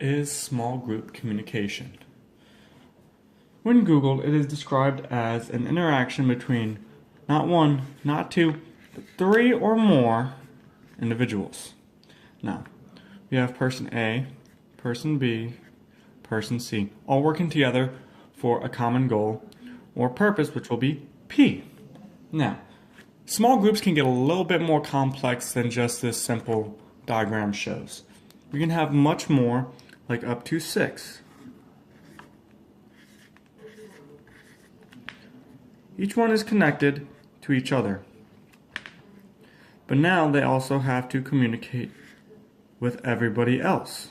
What is small group communication? When Googled, it is described as an interaction between not one, not two, but three or more individuals. Now, we have person A, person B, person C, all working together for a common goal or purpose, which will be P. Now, small groups can get a little bit more complex than just this simple diagram shows. We can have much more, like up to 6. Each one is connected to each other. But now they also have to communicate with everybody else.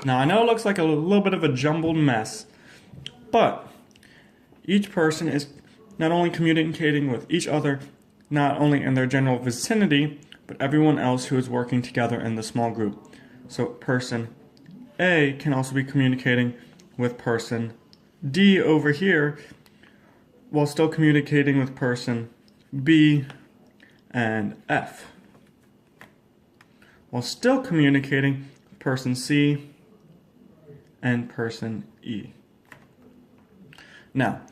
Now I know it looks like a little bit of a jumbled mess, but each person is not only communicating with each other, not only in their general vicinity, but everyone else who is working together in the small group. So person A can also be communicating with person D over here, while still communicating with person B and F, while still communicating with person C and person E. Now,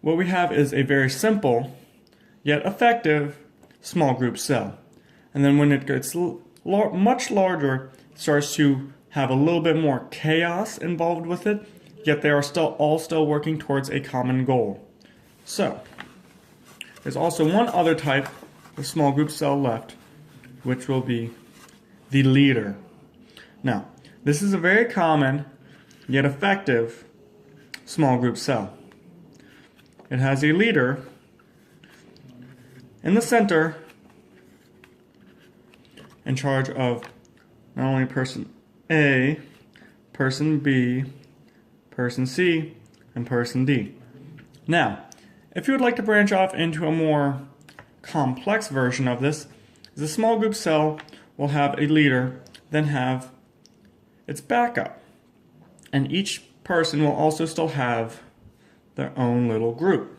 what we have is a very simple, yet effective, small group cell. And then when it gets much larger, it starts to have a little bit more chaos involved with it, yet they are all still working towards a common goal. So, there's also one other type of small group cell left, which will be the leader. Now, this is a very common, yet effective, small group cell. It has a leader in the center in charge of not only person A, person B, person C, and person D. Now, if you would like to branch off into a more complex version of this, the small group cell will have a leader, then have its backup. And each person will also still have their own little group.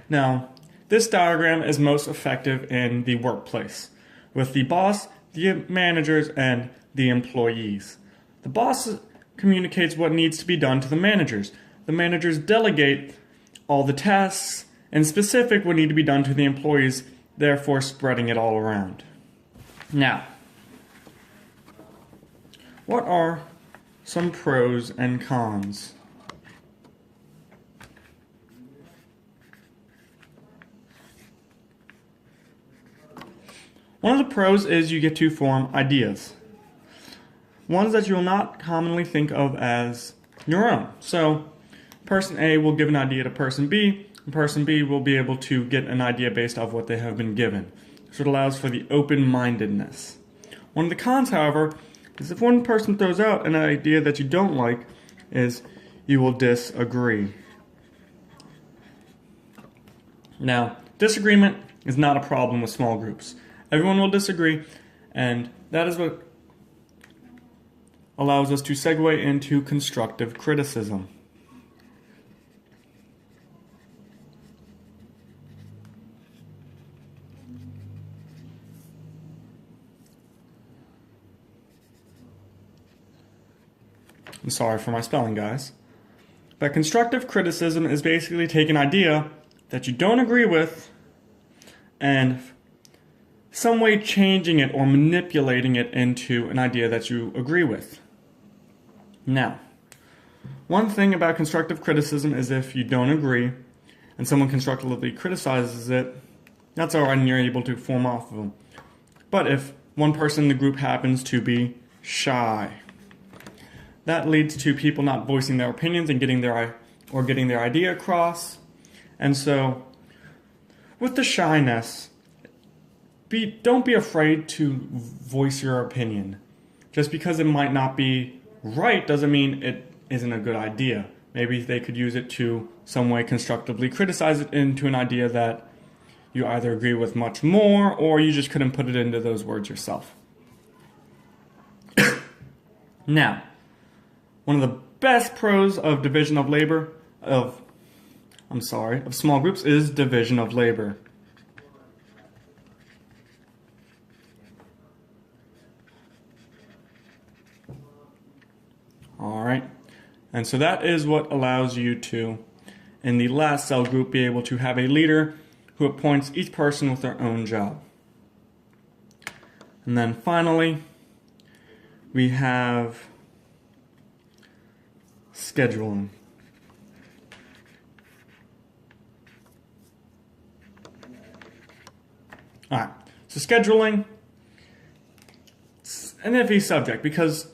Now, this diagram is most effective in the workplace, with the boss, the managers, and the employees. The boss communicates what needs to be done to the managers. The managers delegate all the tasks, and specific what need to be done to the employees, therefore spreading it all around. Now, what are some pros and cons? One of the pros is you get to form ideas. Ones that you will not commonly think of as your own. So, person A will give an idea to person B, and person B will be able to get an idea based off what they have been given. So it allows for the open-mindedness. One of the cons, however, is if one person throws out an idea that you don't like, is you will disagree. Now, disagreement is not a problem with small groups. Everyone will disagree, and that is what allows us to segue into constructive criticism. I'm sorry for my spelling, guys. But constructive criticism is basically take an idea that you don't agree with and some way changing it or manipulating it into an idea that you agree with. Now, one thing about constructive criticism is if you don't agree and someone constructively criticizes it, that's all right and you're able to form off of them. But if one person in the group happens to be shy, that leads to people not voicing their opinions and getting their idea across. And so, with the shyness, don't be afraid to voice your opinion. Just because it might not be right doesn't mean it isn't a good idea. Maybe they could use it to some way constructively criticize it into an idea that you either agree with much more or you just couldn't put it into those words yourself. Now, one of the best pros of small groups is division of labor. Alright, and so that is what allows you to, in the last cell group, be able to have a leader who appoints each person with their own job. And then finally, we have scheduling. Alright, so scheduling, it's an iffy subject because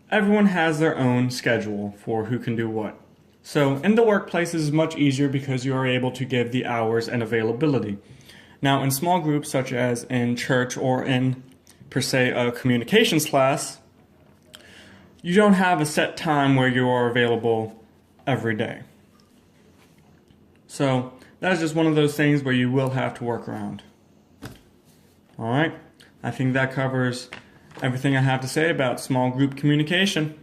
everyone has their own schedule for who can do what. So in the workplace, it is much easier because you are able to give the hours and availability. Now in small groups, such as in church or in, per se, a communications class, you don't have a set time where you are available every day. So that is just one of those things where you will have to work around. Alright, I think that covers everything I have to say about small group communication.